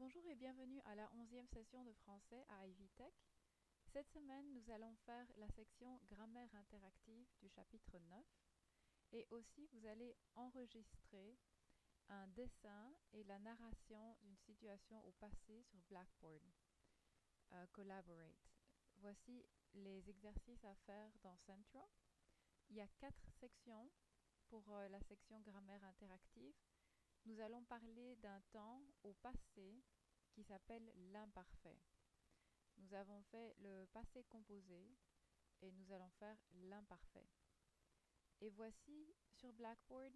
Bonjour et bienvenue à la 11e session de français à Ivy Tech. Cette semaine, nous allons faire la section grammaire interactive du chapitre 9 et aussi vous allez enregistrer un dessin et la narration d'une situation au passé sur Blackboard. Collaborate. Voici les exercices à faire dans Central. Il y a 4 sections pour la section grammaire interactive. Nous allons parler d'un temps au passé qui s'appelle l'imparfait. Nous avons fait le passé composé et nous allons faire l'imparfait. Et voici sur Blackboard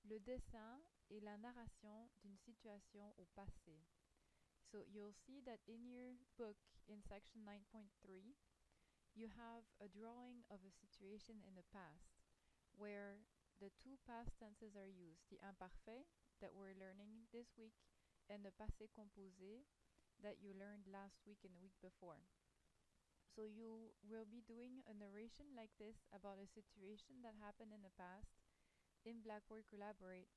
le dessin et la narration d'une situation au passé. So you'll see that in your book in section 9.3 you have a drawing of a situation in the past where the two past tenses are used, the imparfait that we're learning this week and the passé composé that you learned last week and the week before. So you will be doing a narration like this about a situation that happened in the past in Blackboard Collaborate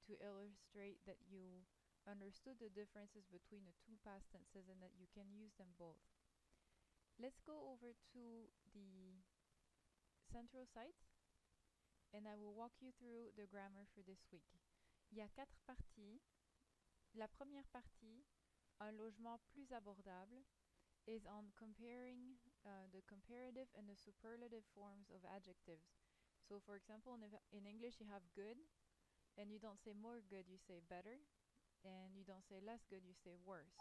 to illustrate that you understood the differences between the two past tenses and that you can use them both. Let's go over to the Central site and I will walk you through the grammar for this week. Il y a 4 parties. La première partie, un logement plus abordable, is on comparing the comparative and the superlative forms of adjectives. So for example, in English you have good, and you don't say more good, you say better, and you don't say less good, you say worse.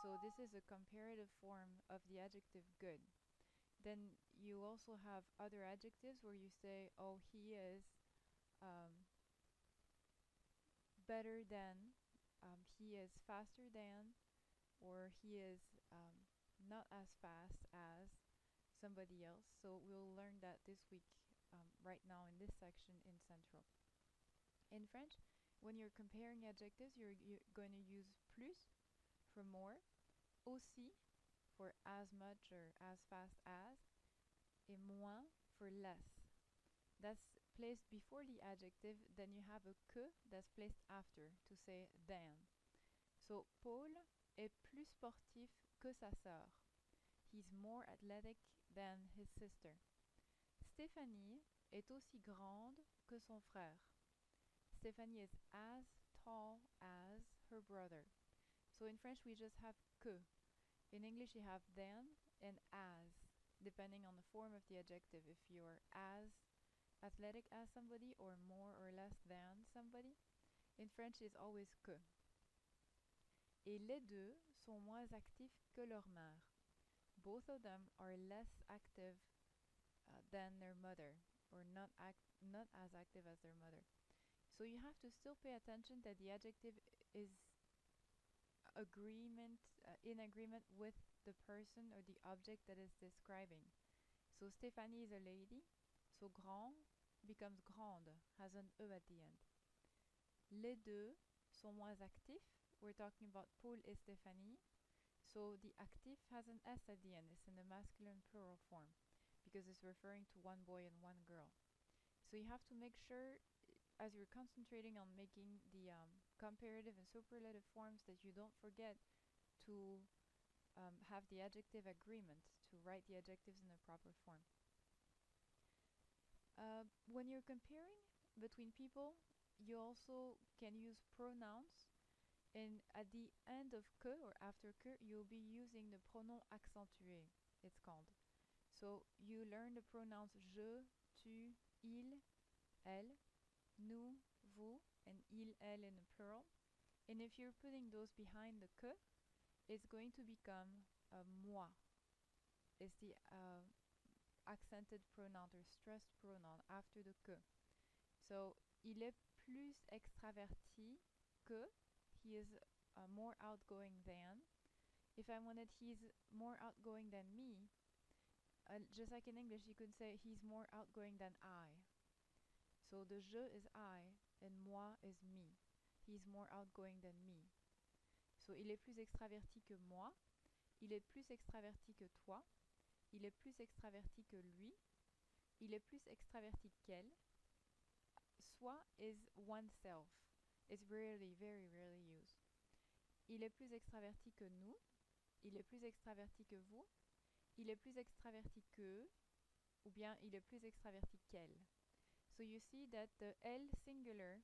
So this is a comparative form of the adjective good. Then you also have other adjectives where you say, oh, he is better than, he is faster than, or he is not as fast as somebody else. So we'll learn that this week right now in this section in Central. In French, when you're comparing adjectives, you're going to use plus for more, aussi for as much or as fast as, et moins for less. That's placed before the adjective, then you have a que that's placed after to say than. So Paul est plus sportif que sa sœur. He's more athletic than his sister. Stéphanie est aussi grande que son frère. Stéphanie is as tall as her brother. So in French we just have que. In English you have than and as, depending on the form of the adjective. If you're as athletic as somebody or more or less than somebody. In French it's always que. Et les deux sont moins actifs que leur mère. Both of them are less active than their mother, or not as active as their mother. So you have to still pay attention that the adjective is in agreement with the person or the object that is describing. So Stéphanie is a lady, so grand becomes grande, has an E at the end. Les deux sont moins actifs. We're talking about Paul et Stéphanie. So the actif has an S at the end. It's in the masculine plural form because it's referring to one boy and one girl. So you have to make sure as you're concentrating on making the comparative and superlative forms that you don't forget to have the adjective agreement, to write the adjectives in the proper form. When you're comparing between people, you also can use pronouns. And at the end of que or after que, you'll be using the pronom accentué, it's called. So you learn the pronouns je, tu, il, elle, nous, vous, and il, elle in the plural. And if you're putting those behind the que, it's going to become moi. It's the accented pronoun or stressed pronoun after the que. So, il est plus extraverti que, he is more outgoing than. If I wanted he's more outgoing than me, just like in English, you could say he's more outgoing than I. So the je is I and moi is me. He's more outgoing than me. So il est plus extraverti que moi. Il est plus extraverti que toi. Il est plus extraverti que lui. Il est plus extraverti qu'elle. Soi is oneself. It's rarely, very rarely used. il est plus extraverti que nous, il est plus extraverti que vous, il est plus extraverti que, ou bien il est plus extraverti qu'elle. So you see that the elle singular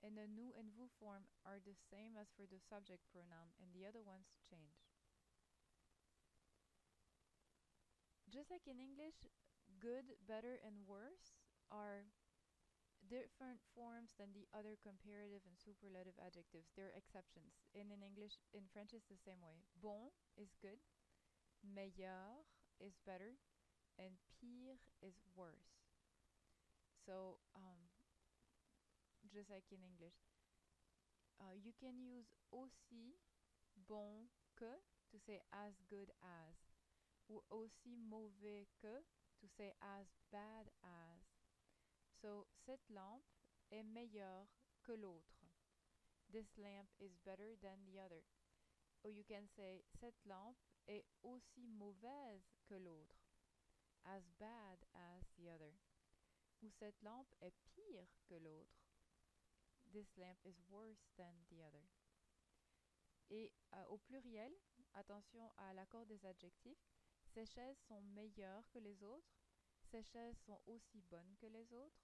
and the nous and vous form are the same as for the subject pronoun, and the other ones change. Just like in English, good, better, and worse are different forms than the other comparative and superlative adjectives. They're exceptions. And in English, in French, it's the same way. Bon is good, meilleur is better, and pire is worse. So, just like in English, you can use aussi bon que to say as good as, ou aussi mauvais que to say as bad as. So, cette lampe est meilleure que l'autre. This lamp is better than the other. Or you can say, cette lampe est aussi mauvaise que l'autre. As bad as the other. Ou cette lampe est pire que l'autre. This lamp is worse than the other. Et au pluriel, attention à l'accord des adjectifs, ces chaises sont meilleures que les autres, ces chaises sont aussi bonnes que les autres,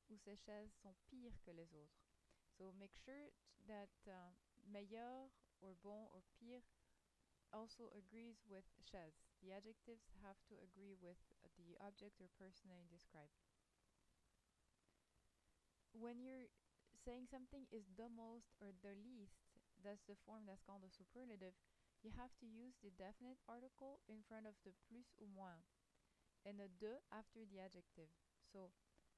ou ces chaises sont pires que les autres. So make sure that meilleur or bon or pire also agrees with chaise. The adjectives have to agree with the object or person they describe. When you're saying something is the most or the least, that's the form that's called a superlative, you have to use the definite article in front of the plus ou moins, and a de after the adjective. So,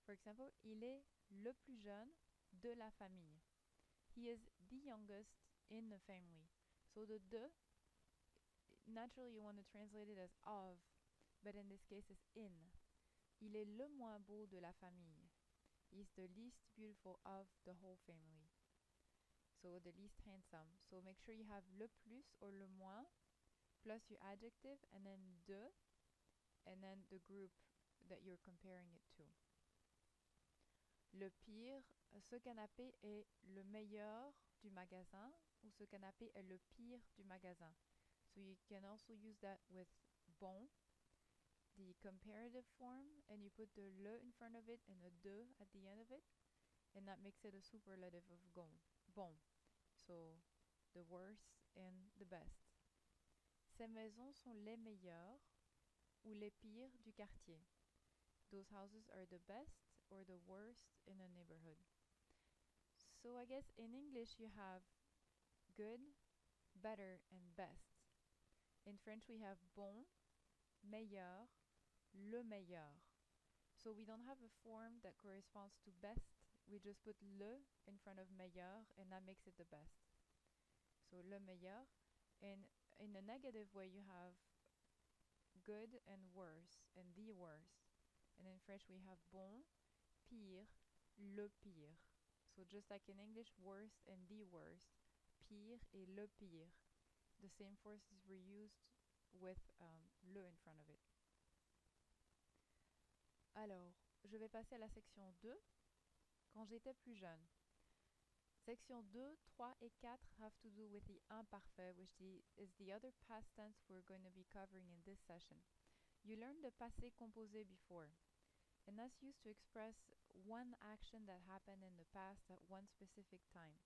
for example, il est le plus jeune de la famille. He is the youngest in the family. So the de, naturally you want to translate it as of, but in this case it's in. Il est le moins beau de la famille. He's the least beautiful of the whole family. So the least handsome. So make sure you have le plus or le moins plus your adjective and then de and then the group that you're comparing it to. Le pire, ce canapé est le meilleur du magasin ou ce canapé est le pire du magasin. So you can also use that with bon, the comparative form, and you put the le in front of it and a de at the end of it, and that makes it a superlative of bon. So the worst and the best. Ces maisons sont les meilleures ou les pires du quartier. Those houses are the best or the worst in a neighborhood. So I guess in English you have good, better, and best. In French we have bon, meilleur, le meilleur. So we don't have a form that corresponds to best. We just put le in front of meilleur and that makes it the best. So le meilleur. And in a negative way you have good and worse and the worst. And in French we have bon, pire, le pire. So just like in English, worst and the worst, pire et le pire. The same forces were used with le in front of it. Alors, je vais passer à la section 2, quand j'étais plus jeune. Section 2, 3 et 4 have to do with the imparfait, which is the other past tense we're going to be covering in this session. You learned the passé composé before, and that's used to express one action that happened in the past at one specific time.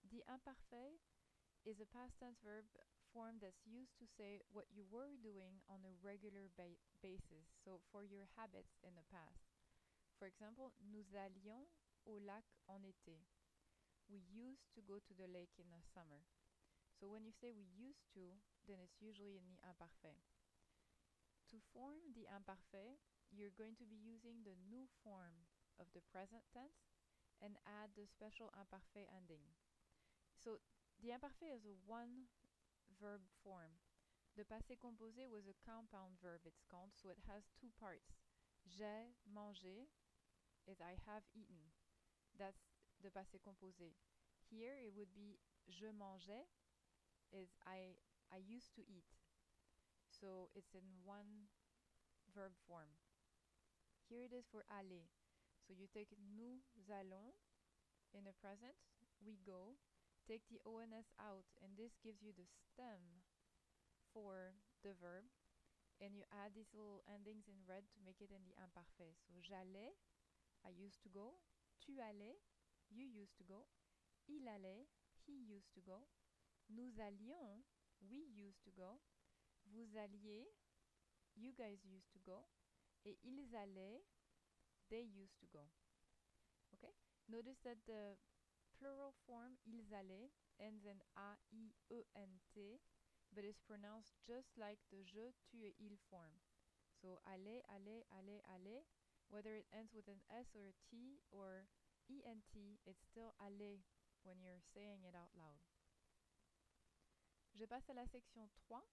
The imparfait is a past tense verb form that's used to say what you were doing on a regular basis, so for your habits in the past. For example, nous allions au lac en été. We used to go to the lake in the summer. So when you say we used to, then it's usually in the imparfait. To form the imparfait, you're going to be using the nous form of the present tense and add the special imparfait ending. So the imparfait is a one verb form. The passé composé was a compound verb, it's called, so it has two parts. J'ai mangé is I have eaten. That's the passé composé. Here it would be je mangeais is I used to eat. So it's in one verb form. Here it is for aller. So you take nous allons in the present, we go, take the ONS out, and this gives you the stem for the verb, and you add these little endings in red to make it in the imparfait. So j'allais, I used to go. Tu allais, you used to go. Il allait, he used to go. Nous allions, we used to go. Vous alliez, you guys used to go. Et ils allaient, they used to go. Okay? Notice that the plural form ils allaient ends in A-I-E-N-T, but is pronounced just like the je, tu et il form. So aller, aller, aller, aller. Whether it ends with an S or a T or ENT, it's still aller when you're saying it out loud. Je passe à la section 3.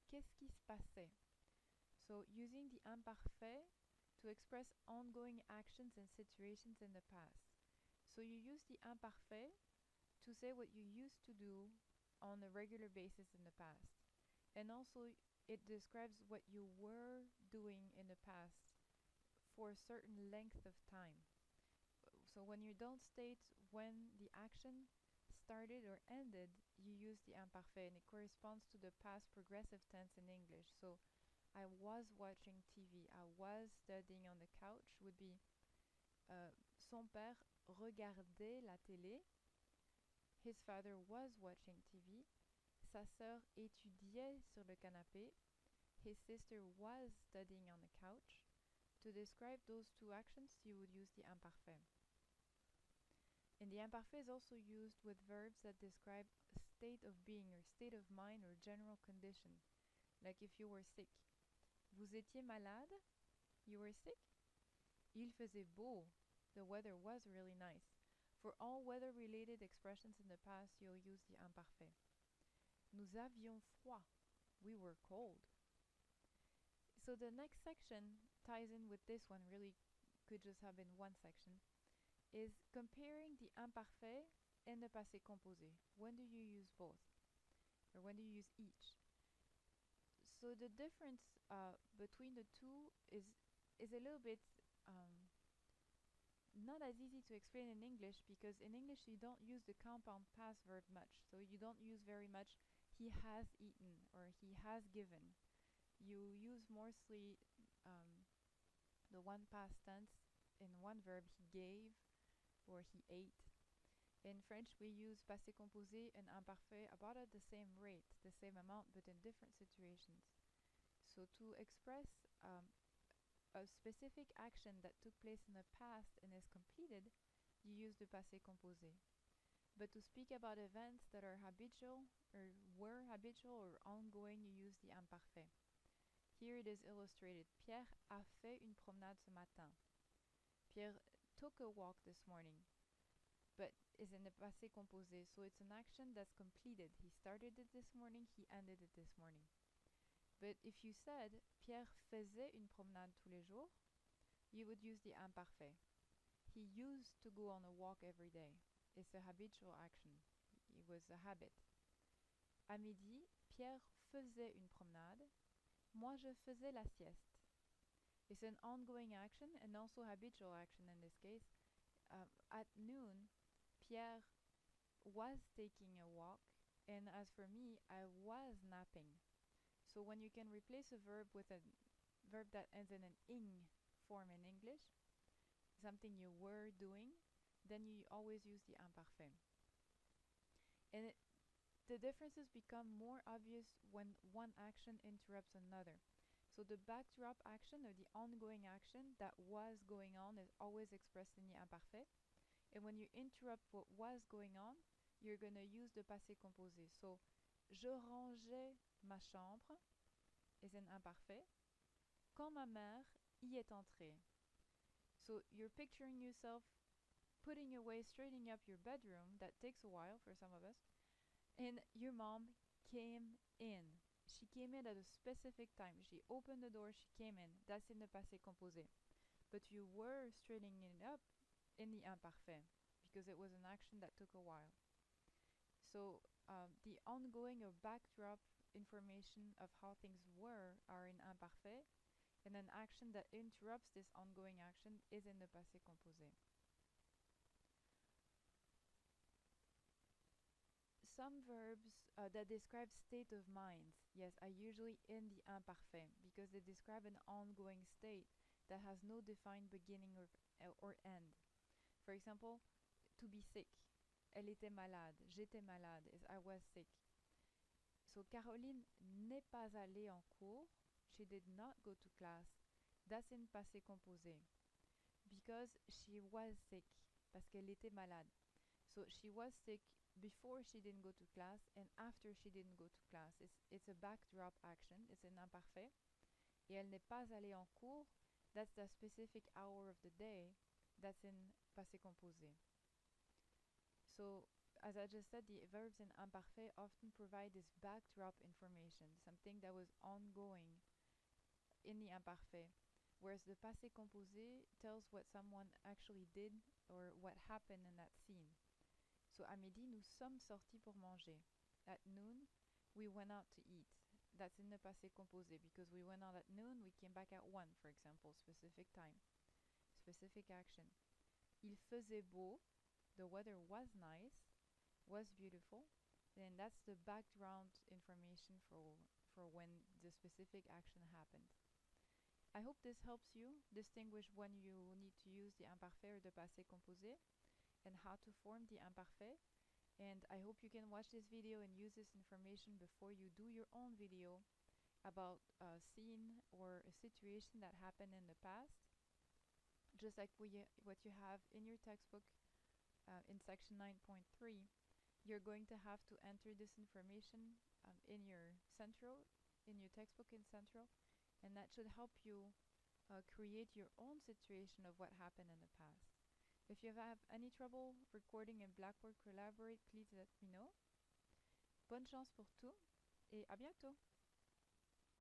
Qu'est-ce qui se passait? So using the imparfait to express ongoing actions and situations in the past. So you use the imparfait to say what you used to do on a regular basis in the past. And also it describes what you were doing in the past for a certain length of time. So when you don't state when the action started or ended, you use the imparfait, and it corresponds to the past progressive tense in English. So I was watching TV, I was studying on the couch would be son père regardait la télé. His father was watching TV. Sa sœur étudiait sur le canapé. His sister was studying on the couch. To describe those two actions, you would use the imparfait. And the imparfait is also used with verbs that describe a state of being or state of mind or general condition. Like if you were sick. Vous étiez malade? You were sick? Il faisait beau. The weather was really nice. For all weather-related expressions in the past, you'll use the imparfait. Nous avions froid. We were cold. So the next section ties in with this one, really could just have been one section, is comparing the imparfait and the passé composé. When do you use both? Or when do you use each? So the difference between the two is a little bit not as easy to explain in English, because in English you don't use the compound past verb much. So you don't use very much he has eaten or he has given. You use mostly the one past tense in one verb, he gave or he ate. In French we use passé composé and imparfait about at the same rate, the same amount, but in different situations. So to express a specific action that took place in the past and is completed, you use the passé composé. But to speak about events that are habitual or were habitual or ongoing, you use the imparfait. Here it is illustrated. Pierre a fait une promenade ce matin. Pierre took a walk this morning, but is in the passé composé, so it's an action that's completed. He started it this morning, he ended it this morning. But if you said Pierre faisait une promenade tous les jours, you would use the imparfait. He used to go on a walk every day. It's a habitual action. It was a habit. À midi, Pierre faisait une promenade. Moi, je faisais la sieste. It's an ongoing action and also habitual action in this case. At noon, Pierre was taking a walk, and as for me, I was napping. So when you can replace a verb with a verb that ends in an ing form in English, something you were doing, then you always use the imparfait. And the differences become more obvious when one action interrupts another. So the backdrop action or the ongoing action that was going on is always expressed in the imparfait. And when you interrupt what was going on, you're going to use the passé composé. So je rangeais ma chambre is an imparfait. Quand ma mère y est entrée. So you're picturing yourself putting away, straightening up your bedroom. That takes a while for some of us. And your mom came in. She came in at a specific time. She opened the door, she came in. That's in the passé composé. But you were straightening it up in the imparfait because it was an action that took a while. So the ongoing or backdrop information of how things were are in imparfait, and an action that interrupts this ongoing action is in the passé composé. some verbs that describe state of mind, yes, are usually in the imparfait because they describe an ongoing state that has no defined beginning or end. For example, to be sick. Elle était malade. J'étais malade. I was sick. So Caroline n'est pas allée en cours. She did not go to class. That's in passé composé. Because she was sick. Parce qu'elle était malade. So she was sick before she didn't go to class and after she didn't go to class. It's a backdrop action. It's an imparfait. Et elle n'est pas allée en cours. That's the specific hour of the day. That's in passé composé. So, as I just said, the verbs in imparfait often provide this backdrop information, something that was ongoing in the imparfait, whereas the passé composé tells what someone actually did or what happened in that scene. So, à midi, nous sommes sortis pour manger. At noon, we went out to eat. That's in the passé composé because we went out at noon, we came back at 1, for example, specific time, specific action. Il faisait beau, the weather was nice, was beautiful, then that's the background information for when the specific action happened. I hope this helps you distinguish when you need to use the imparfait or the passé composé and how to form the imparfait. And I hope you can watch this video and use this information before you do your own video about a scene or a situation that happened in the past, just like what you have in your textbook in section 9.3. You're going to have to enter this information in your central, in your textbook in central, and that should help you create your own situation of what happened in the past. If you have any trouble recording in Blackboard Collaborate, please let me know. Bonne chance pour tout et à bientôt!